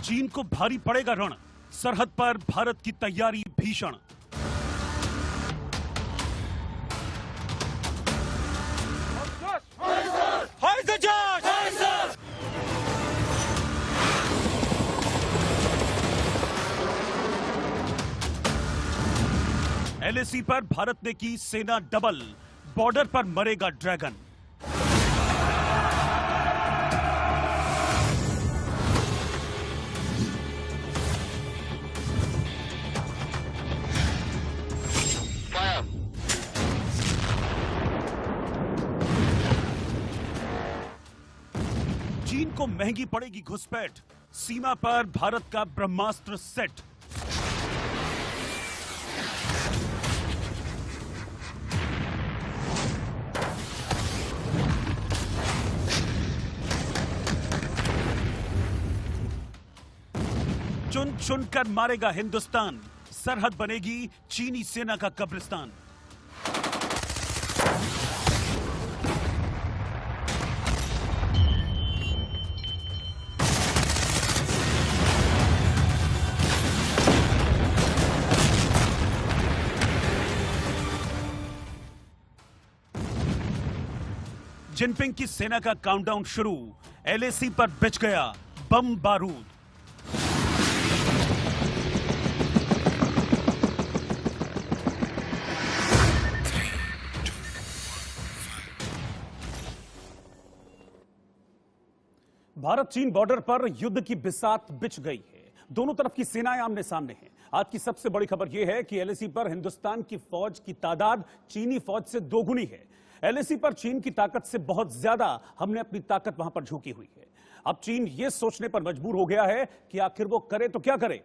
चीन को भारी पड़ेगा रण, सरहद पर भारत की तैयारी भीषण। एलएसी पर भारत ने की सेना डबल, बॉर्डर पर मरेगा ड्रैगन। चीन को महंगी पड़ेगी घुसपैठ, सीमा पर भारत का ब्रह्मास्त्र सेट। चुन चुन कर मारेगा हिंदुस्तान, सरहद बनेगी चीनी सेना का कब्रिस्तान। जिनपिंग की सेना का काउंटडाउन शुरू, एलएसी पर बिछ गया बम बारूद। भारत चीन बॉर्डर पर युद्ध की बिसात बिछ गई है। दोनों तरफ की सेनाएं आमने सामने हैं। आज की सबसे बड़ी खबर यह है कि एलएसी पर हिंदुस्तान की फौज की तादाद चीनी फौज से दोगुनी है। एलएसी पर चीन की ताकत से बहुत ज्यादा हमने अपनी ताकत वहां पर झोंकी हुई है। अब चीन यह सोचने पर मजबूर हो गया है कि आखिर वो करे तो क्या करे।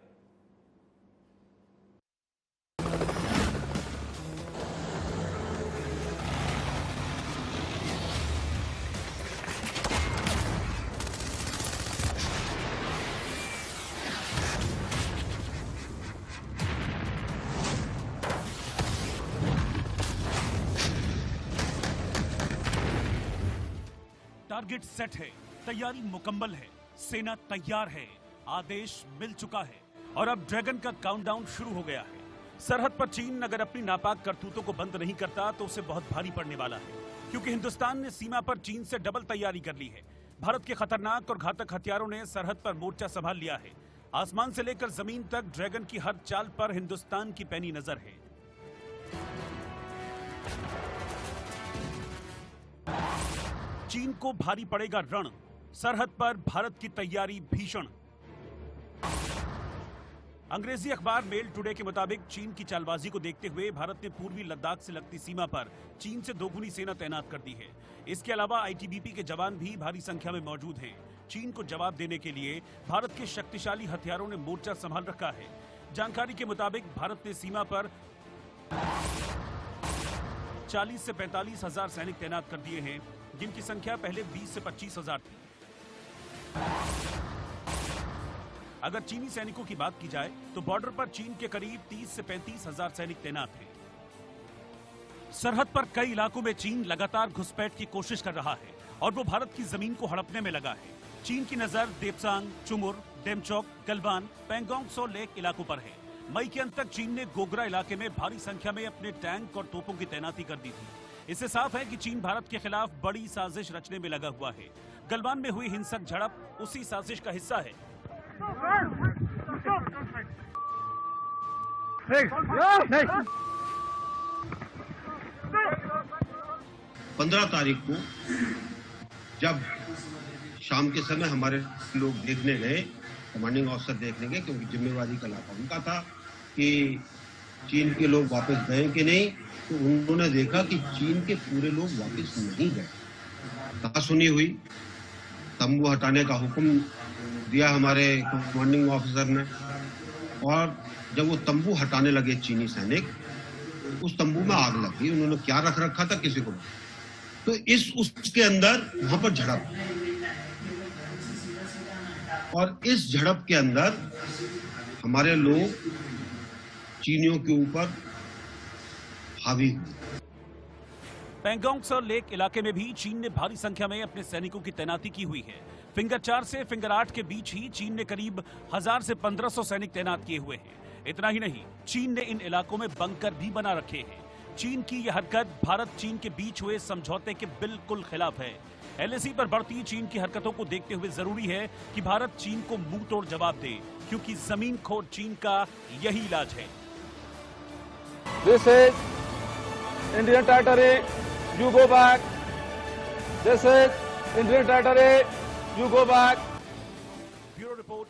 टारगेट सेट है, तैयारी मुकम्मल है, सेना तैयार है, आदेश मिल चुका है और अब ड्रैगन का काउंटडाउन शुरू हो गया है। सरहद पर चीन अगर अपनी नापाक करतूतों को बंद नहीं करता तो उसे बहुत भारी पड़ने वाला है, क्योंकि हिंदुस्तान ने सीमा पर चीन से डबल तैयारी कर ली है। भारत के खतरनाक और घातक हथियारों ने सरहद पर मोर्चा संभाल लिया है। आसमान से लेकर जमीन तक ड्रैगन की हर चाल पर हिंदुस्तान की पैनी नजर है। चीन को भारी पड़ेगा रण, सरहद पर भारत की तैयारी भीषण। अंग्रेजी अखबार मेल टुडे के मुताबिक चीन की चालबाजी को देखते हुए भारत ने पूर्वी लद्दाख से लगती सीमा पर चीन से दोगुनी सेना तैनात कर दी है। इसके अलावा आईटीबीपी के जवान भी भारी संख्या में मौजूद हैं। चीन को जवाब देने के लिए भारत के शक्तिशाली हथियारों ने मोर्चा संभाल रखा है। जानकारी के मुताबिक भारत ने सीमा पर 40 से 45 हजार सैनिक तैनात कर दिए हैं, जिनकी संख्या पहले 20 से 25 हजार थी। अगर चीनी सैनिकों की बात की जाए तो बॉर्डर पर चीन के करीब 30 से 35 हजार सैनिक तैनात हैं। सरहद पर कई इलाकों में चीन लगातार घुसपैठ की कोशिश कर रहा है और वो भारत की जमीन को हड़पने में लगा है। चीन की नजर देपसांग, चुमुर, डेमचौक, गलवान, पैंगोंग सो लेक इलाकों पर है। मई के अंत तक चीन ने गोगरा इलाके में भारी संख्या में अपने टैंक और तोपों की तैनाती कर दी थी। इससे साफ है कि चीन भारत के खिलाफ बड़ी साजिश रचने में लगा हुआ है। गलवान में हुई हिंसक झड़प उसी साजिश का हिस्सा है। 15 तारीख को जब शाम के समय हमारे लोग देखने गए, कमांडिंग ऑफिसर देखने गए, क्योंकि जिम्मेवारी का लाभ उनका था कि चीन के लोग वापस गए कि नहीं, तो उन्होंने देखा कि चीन के पूरे लोग वापस नहीं गए। कहासुनी हुई, तंबू हटाने का हुक्म दिया हमारे कमांडिंग ऑफिसर ने, और जब वो तंबू हटाने लगे चीनी सैनिक, उस तंबू में आग लग गई। उन्होंने क्या रख रखा था किसी को, तो उसके अंदर वहां पर झड़प, और इस झड़प के अंदर हमारे लोग चीनियों के ऊपर हावी हुए। पैंगोंग त्सो लेक इलाके में भी चीन ने भारी संख्या में अपने सैनिकों की तैनाती की हुई है। फिंगर 4 से फिंगर 8 के बीच ही चीन ने करीब 1000 से 1500 सैनिक तैनात किए हुए हैं। इतना ही नहीं, चीन ने इन इलाकों में बंकर भी बना रखे हैं। चीन की यह हरकत भारत चीन के बीच हुए समझौते के बिल्कुल खिलाफ है। एलएसी पर बढ़ती चीन की हरकतों को देखते हुए जरूरी है कि भारत चीन को मुंह तोड़ जवाब दे, क्योंकि जमीन खोर चीन का यही इलाज है। This is Indian territory. You go back. This is Indian territory. You go back. Bureau report.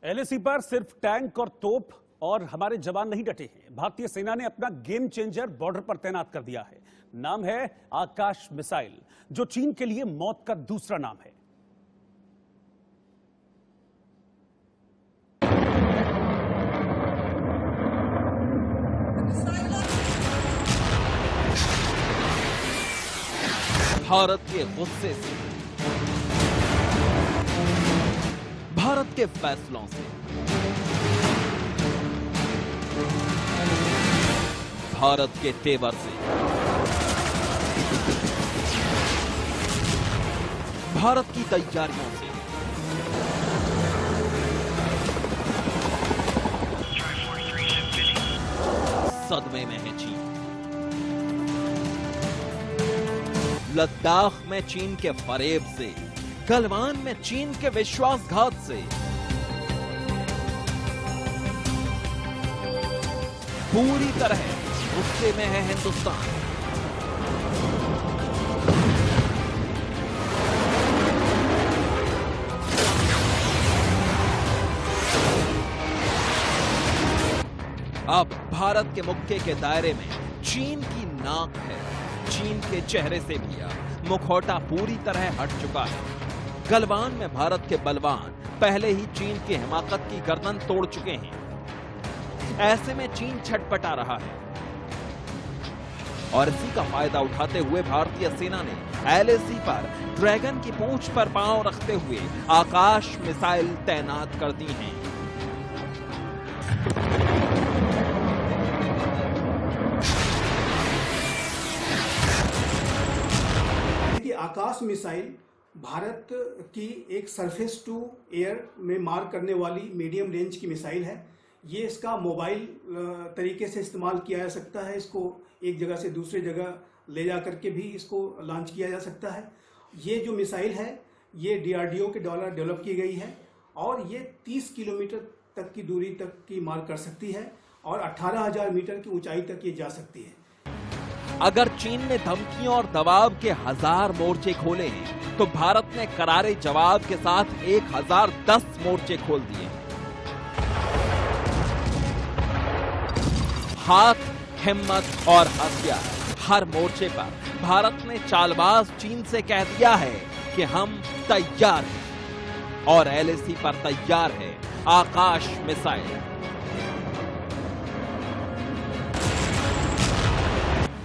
LAC पर सिर्फ टैंक और तोप और हमारे जवान नहीं डटे हैं। भारतीय सेना ने अपना गेम चेंजर बॉर्डर पर तैनात कर दिया है। नाम है आकाश मिसाइल, जो चीन के लिए मौत का दूसरा नाम है। भारत के गुस्से से, भारत के फैसलों से, भारत के तेवर से, भारत की तैयारियों से, सदमे में है चीन। लद्दाख में चीन के फरेब से, गलवान में चीन के विश्वासघात से, पूरी तरह गुस्से में है हिंदुस्तान। अब भारत के मुक्के के दायरे में चीन की नाक है। चीन के चेहरे से भी मुखौटा पूरी तरह हट चुका है। गलवान में भारत के बलवान पहले ही चीन की हिमाकत की गर्दन तोड़ चुके हैं। ऐसे में चीन छटपटा रहा है और इसी का फायदा उठाते हुए भारतीय सेना ने एलएसी पर ड्रैगन की पूंछ पर पांव रखते हुए आकाश मिसाइल तैनात कर दी हैं। आकाश मिसाइल भारत की एक सरफेस टू एयर में मार करने वाली मीडियम रेंज की मिसाइल है। ये इसका मोबाइल तरीके से इस्तेमाल किया जा सकता है। इसको एक जगह से दूसरी जगह ले जा करके भी इसको लॉन्च किया जा सकता है। ये जो मिसाइल है ये डीआरडीओ के द्वारा डेवलप की गई है और ये 30 किलोमीटर तक की दूरी तक की मार कर सकती है और 18,000 मीटर की ऊंचाई तक ये जा सकती है। अगर चीन ने धमकियों और दबाव के 1000 मोर्चे खोले हैं, तो भारत ने करारे जवाब के साथ 1010 मोर्चे खोल दिए। हाथ, हिम्मत और हथियार, हर मोर्चे पर भारत ने चालबाज चीन से कह दिया है कि हम तैयार हैं और एलएसी पर तैयार है आकाश मिसाइल।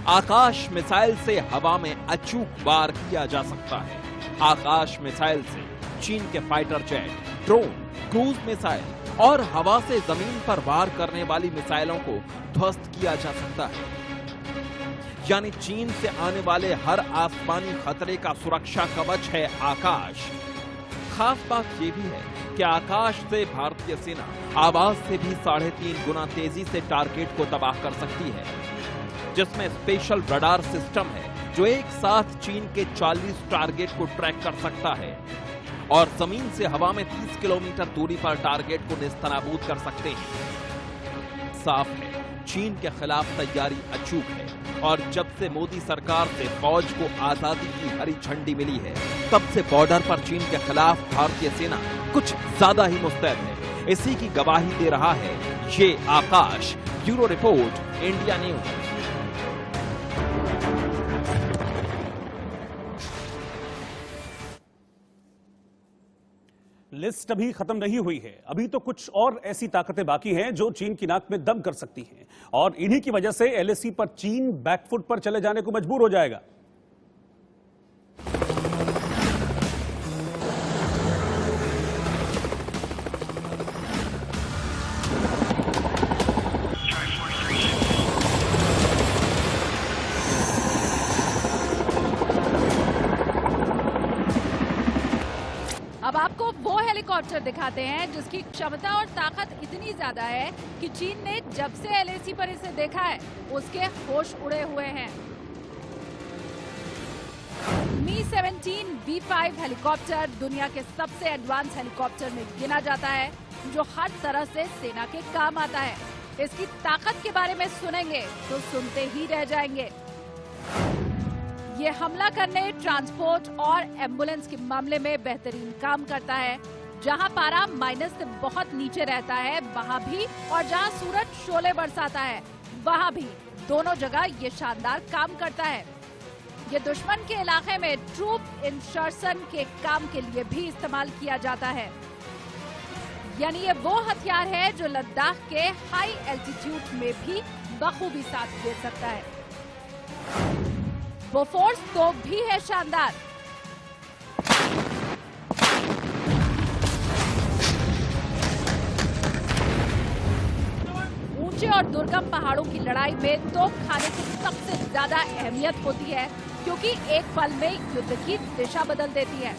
आकाश मिसाइल से हवा में अचूक वार किया जा सकता है। आकाश मिसाइल से चीन के fighter jet, drone, cruise missile और हवा से जमीन पर वार करने वाली मिसाइलों को ध्वस्त किया जा सकता है। यानी चीन से आने वाले हर आसमानी खतरे का सुरक्षा कवच है आकाश। खास बात यह भी है कि आकाश से भारतीय सेना आवाज से भी 3.5 गुना तेजी से टारगेट को तबाह कर सकती है, जिसमें स्पेशल रडार सिस्टम है जो एक साथ चीन के 40 टारगेट को ट्रैक कर सकता है और जमीन से हवा में 30 किलोमीटर दूरी पर टारगेट को नेस्तनाबूद कर सकते हैं। साफ है, चीन के खिलाफ तैयारी अचूक है और जब से मोदी सरकार से फौज को आजादी की हरी झंडी मिली है, तब से बॉर्डर पर चीन के खिलाफ भारतीय सेना कुछ ज्यादा ही मुस्तैद है। इसी की गवाही दे रहा है ये Akash. Bureau report, India news. List अभी खत्म नहीं हुई है। अभी तो कुछ और ऐसी ताकतें बाकी हैं जो चीन की नाक में दम कर सकती हैं और इन्हीं की वजह से एलएसी पर चीन बैकफुट पर चले जाने को मजबूर हो जाएगा। हेलीकॉप्टर दिखाते हैं जिसकी क्षमता और ताकत इतनी ज्यादा है कि चीन ने जब से LAC पर इसे देखा है उसके होश उड़े हुए हैं। Mi-17 V5 हेलीकॉप्टर दुनिया के सबसे एडवांस हेलीकॉप्टर में गिना जाता है, जो हर तरह से सेना के काम आता है। इसकी ताकत के बारे में सुनेंगे तो सुनते ही रह जाएंगे। ये हमला करने, ट्रांसपोर्ट और एम्बुलेंस के मामले में बेहतरीन काम करता है। जहां पारा माइनस से बहुत नीचे रहता है वहां भी, और जहां सूरज शोले बरसाता है वहां भी, दोनों जगह ये शानदार काम करता है। ये दुश्मन के इलाके में ट्रूप इंसर्शन के काम के लिए भी इस्तेमाल किया जाता है। यानी ये वो हथियार है जो लद्दाख के हाई एल्टीट्यूड में भी बखूबी साथ दे सकता है। बोफोर्स तोप भी है शानदार। ऊंचे और दुर्गम पहाड़ों की लड़ाई में तोप खाने की सबसे ज्यादा अहमियत होती है, क्योंकि एक पल में युद्ध की दिशा बदल देती है।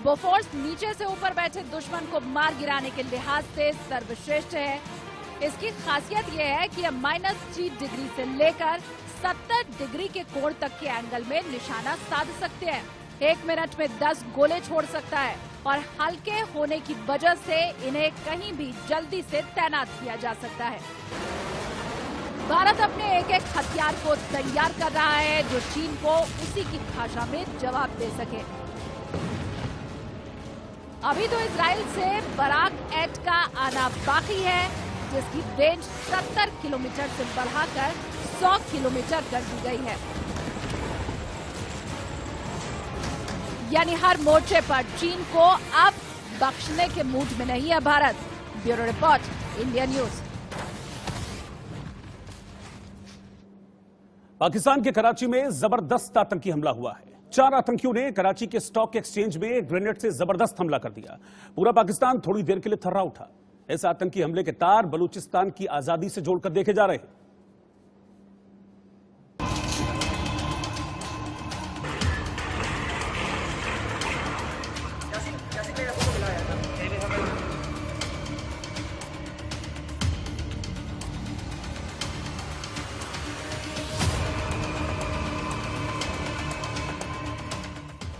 बोफोर्स नीचे से ऊपर बैठे दुश्मन को मार गिराने के लिहाज से सर्वश्रेष्ठ है। इसकी खासियत यह है कि यह -3 डिग्री से लेकर 70 डिग्री के कोण तक के एंगल में निशाना साध सकते हैं। 1 मिनट में 10 गोले छोड़ सकता है और हल्के होने की वजह से इन्हें कहीं भी जल्दी से तैनात किया जा सकता है। भारत अपने एक एक हथियार को तैयार कर रहा है जो चीन को उसी की भाषा में जवाब दे सके। अभी तो इजराइल से बराक 8 का आना बाकी है, जिसकी रेंज 70 किलोमीटर से बढ़ाकर 100 किलोमीटर कर दी गई है। यानी हर मोर्चे पर चीन को अब बख्शने के मूड में नहीं है Bharat. Bureau report, India news. Pakistan के कराची में जबरदस्त आतंकी हमला हुआ है। 4 आतंकियों ने कराची के स्टॉक एक्सचेंज में ग्रेनेड से जबरदस्त हमला कर दिया। पूरा पाकिस्तान थोड़ी देर के लिए थर्रा उठा। इस आतंकी हमले के तार बलूचिस्तान की आजादी से जोड़कर देखे जा रहे हैं।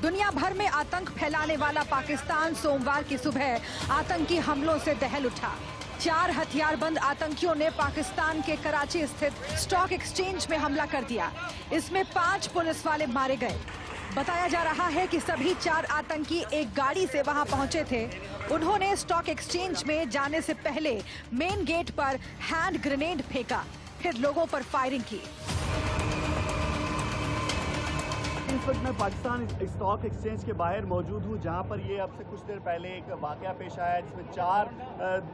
दुनिया भर में आतंक फैलाने वाला पाकिस्तान सोमवार की सुबह आतंकी हमलों से दहल उठा। 4 हथियारबंद आतंकियों ने पाकिस्तान के कराची स्थित स्टॉक एक्सचेंज में हमला कर दिया। इसमें 5 पुलिस वाले मारे गए। बताया जा रहा है कि सभी 4 आतंकी एक गाड़ी से वहां पहुंचे थे। उन्होंने स्टॉक एक्सचेंज में जाने से पहले मेन गेट पर हैंड ग्रेनेड फेंका, फिर लोगों पर फायरिंग की। इस वक्त मैं पाकिस्तान स्टॉक एक्सचेंज के बाहर मौजूद हूँ, जहाँ पर ये अब से कुछ देर पहले एक वाकया पेश आया जिसमें 4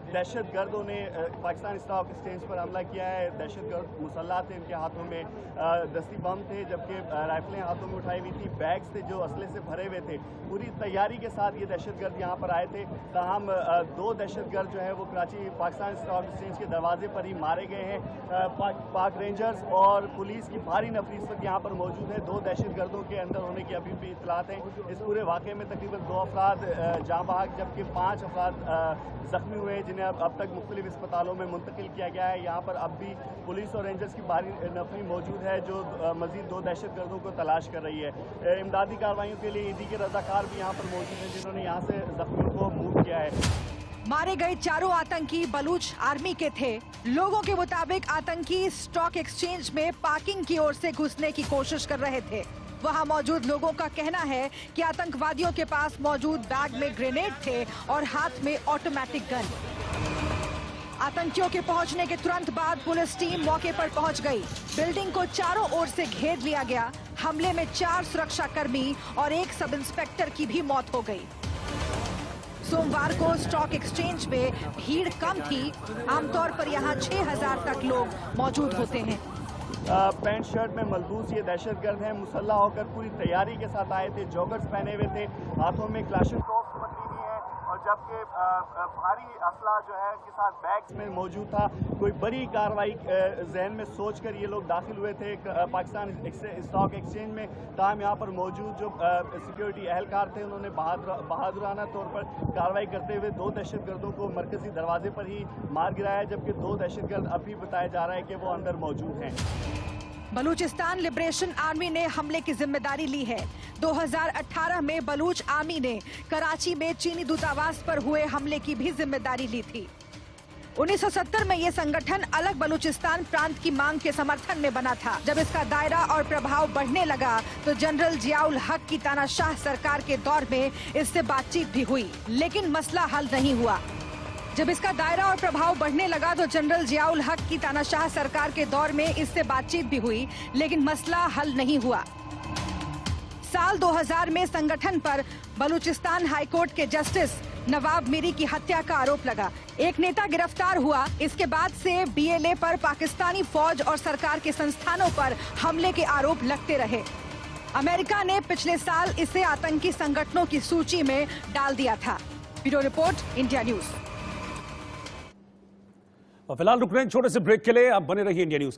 दहशतगर्दों ने पाकिस्तान स्टॉक एक्सचेंज पर हमला किया है। दहशतगर्द मुसल्लह थे, इनके हाथों में दस्ती बम थे, जबकि राइफलें हाथों में उठाई हुई थी। बैग्स थे जो असले से भरे हुए थे। पूरी तैयारी के साथ ये दहशतगर्द यहाँ पर आए थे। ताहम 2 दहशतगर्द जो है वो कराची पाकिस्तान स्टॉक एक्सचेंज के दरवाजे पर ही मारे गए हैं। पाक रेंजर्स और पुलिस की भारी नफरी इस वक्त यहाँ पर मौजूद है। 2 दहशतगर्दों के अंदर होने की अभी भी इतलात हैं। इस पूरे वाक़े में तकरीबन 2 अफराद जाँ बहक, जबकि 5 अफराद जख्मी हुए हैं, जिन्हें अब तक मुख्तलिफ अस्पतालों में मुंतकिल किया गया है। यहाँ पर अब भी पुलिस और रेंजर्स की भारी नफरी मौजूद है जो मजीद 2 दहशतगर्दों को तलाश कर रही है। इमदादी कार्रवाइयों के लिए ईदी के रजाकार भी यहाँ पर मौजूद हैं, जिन्होंने यहाँ से जख्मियों को मूव किया है। मारे गए 4 आतंकी बलूच आर्मी के थे। लोगों के मुताबिक आतंकी स्टॉक एक्सचेंज में पार्किंग की ओर से घुसने की कोशिश कर रहे थे। वहां मौजूद लोगों का कहना है कि आतंकवादियों के पास मौजूद बैग में ग्रेनेड थे और हाथ में ऑटोमेटिक गन। आतंकियों के पहुंचने के तुरंत बाद पुलिस टीम मौके पर पहुंच गई। बिल्डिंग को चारों ओर से घेर लिया गया। हमले में 4 सुरक्षाकर्मी और 1 सब इंस्पेक्टर की भी मौत हो गई। सोमवार को स्टॉक एक्सचेंज में भीड़ कम थी। आमतौर पर यहाँ 6000 तक लोग मौजूद होते हैं। पैंट शर्ट में मलबूस ये दहशतगर्द हैं। मुसल्ला होकर पूरी तैयारी के साथ आए थे। जॉगर्स पहने हुए थे, हाथों में क्लाशनकोव पकड़ी हुई है और जबकि भारी असला जो है के साथ बैग्स में मौजूद था। कोई बड़ी कार्रवाई जहन में सोचकर ये लोग दाखिल हुए थे पाकिस्तान स्टॉक एक्सचेंज में। ताहम यहाँ पर मौजूद जो सिक्योरिटी एहलकार थे उन्होंने बहादुराना तौर पर कार्रवाई करते हुए 2 दहशतगर्दों को मरकजी दरवाजे पर ही मार गिराया, जबकि 2 दहशतगर्द अभी बताया जा रहा है कि वो अंदर मौजूद हैं। बलूचिस्तान लिबरेशन आर्मी ने हमले की जिम्मेदारी ली है। 2018 में बलूच आर्मी ने कराची में चीनी दूतावास पर हुए हमले की भी जिम्मेदारी ली थी। 1970 में यह संगठन अलग बलूचिस्तान प्रांत की मांग के समर्थन में बना था। जब इसका दायरा और प्रभाव बढ़ने लगा तो जनरल जियाउल हक की तानाशाह सरकार के दौर में इससे बातचीत भी हुई, लेकिन मसला हल नहीं हुआ। जब इसका दायरा और प्रभाव बढ़ने लगा तो जनरल जियाउल हक की तानाशाह सरकार के दौर में इससे बातचीत भी हुई, लेकिन मसला हल नहीं हुआ। साल 2000 में संगठन पर बलूचिस्तान हाईकोर्ट के जस्टिस नवाब मीरी की हत्या का आरोप लगा। एक नेता गिरफ्तार हुआ। इसके बाद से BLA पर पाकिस्तानी फौज और सरकार के संस्थानों पर हमले के आरोप लगते रहे। अमेरिका ने पिछले साल इसे आतंकी संगठनों की सूची में डाल दिया था। Bureau report, India news. फिलहाल रुक रहे हैं छोटे से ब्रेक के लिए। आप बने रहिए इंडिया न्यूज।